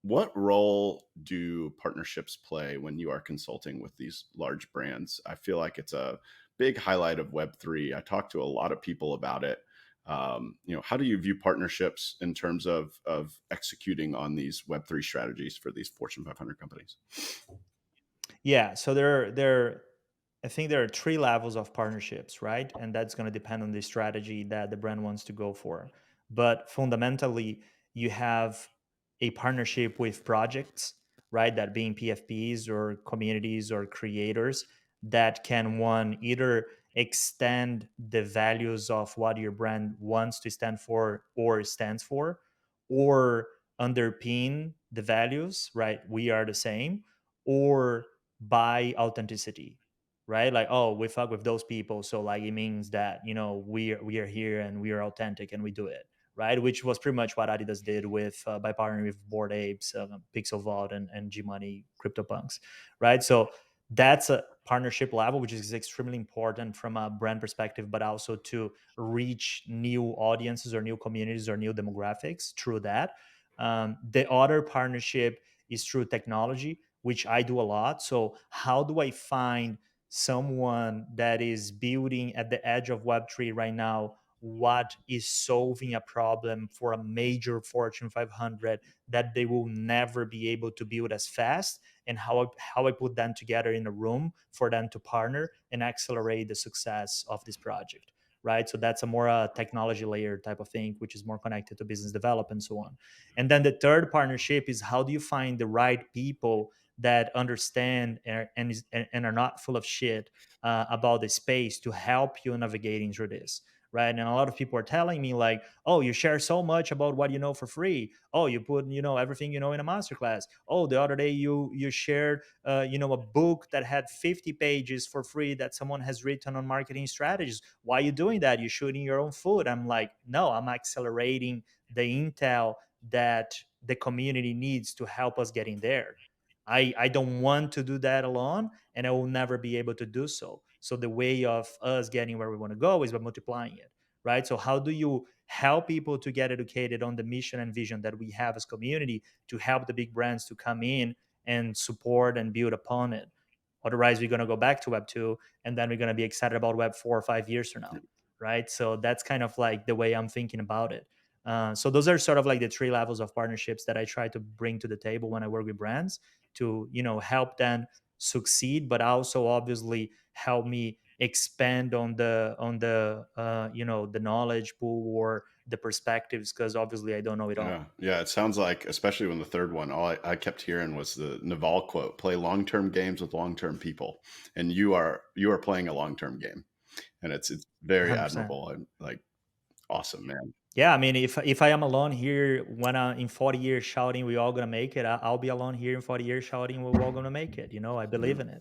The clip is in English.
What role do partnerships play when you are consulting with these large brands? I feel like it's a big highlight of Web3. I talk to a lot of people about it. How do you view partnerships in terms of executing on these Web3 strategies for these Fortune 500 companies? Yeah, so there I think there are three levels of partnerships, right? And that's going to depend on the strategy that the brand wants to go for. But fundamentally, you have a partnership with projects, right? That being PFPs or communities or creators that can one either extend the values of what your brand wants to stand for or stands for, or underpin the values, right? We are the same, or by authenticity, right? Like, oh, we fuck with those people, so like it means that we are here and we are authentic and we do it, right? Which was pretty much what Adidas did with by partnering with Bored Apes, Pixel Vault, and G Money CryptoPunks, right? So that's a partnership level, which is extremely important from a brand perspective, but also to reach new audiences or new communities or new demographics through that. The other partnership is through technology, which I do a lot. So, how do I find someone that is building at the edge of Web3 right now? What is solving a problem for a major Fortune 500 that they will never be able to build as fast? And how I put them together in a room for them to partner and accelerate the success of this project, right? So that's a more technology layer type of thing, which is more connected to business development and so on. And then the third partnership is how do you find the right people that understand and are not full of shit about the space to help you navigating through this, right? And a lot of people are telling me like, oh, you share so much about what you know for free. Oh, you put everything you know in a masterclass. Oh, the other day you shared a book that had 50 pages for free that someone has written on marketing strategies. Why are you doing that? You're shooting your own foot. I'm like, no, I'm accelerating the intel that the community needs to help us getting there. I don't want to do that alone, and I will never be able to do so. So the way of us getting where we want to go is by multiplying it, right? So how do you help people to get educated on the mission and vision that we have as community to help the big brands to come in and support and build upon it? Otherwise, we're going to go back to Web 2, and then we're going to be excited about Web 4 or 5 years from now, right? So that's kind of like the way I'm thinking about it. So those are sort of like the three levels of partnerships that I try to bring to the table when I work with brands to help them succeed, but also obviously help me expand on the knowledge pool or the perspectives, because obviously I don't know it Yeah, all. yeah. It sounds like, especially when the third one, all I kept hearing was the Naval quote: "Play long-term games with long-term people," and you are playing a long-term game, and it's very 100%. admirable and like awesome, man. Yeah, I mean, if I am alone here when in 40 years shouting we're all gonna make it, I'll be alone here in 40 years shouting we're all gonna make it. I Yeah. believe in it.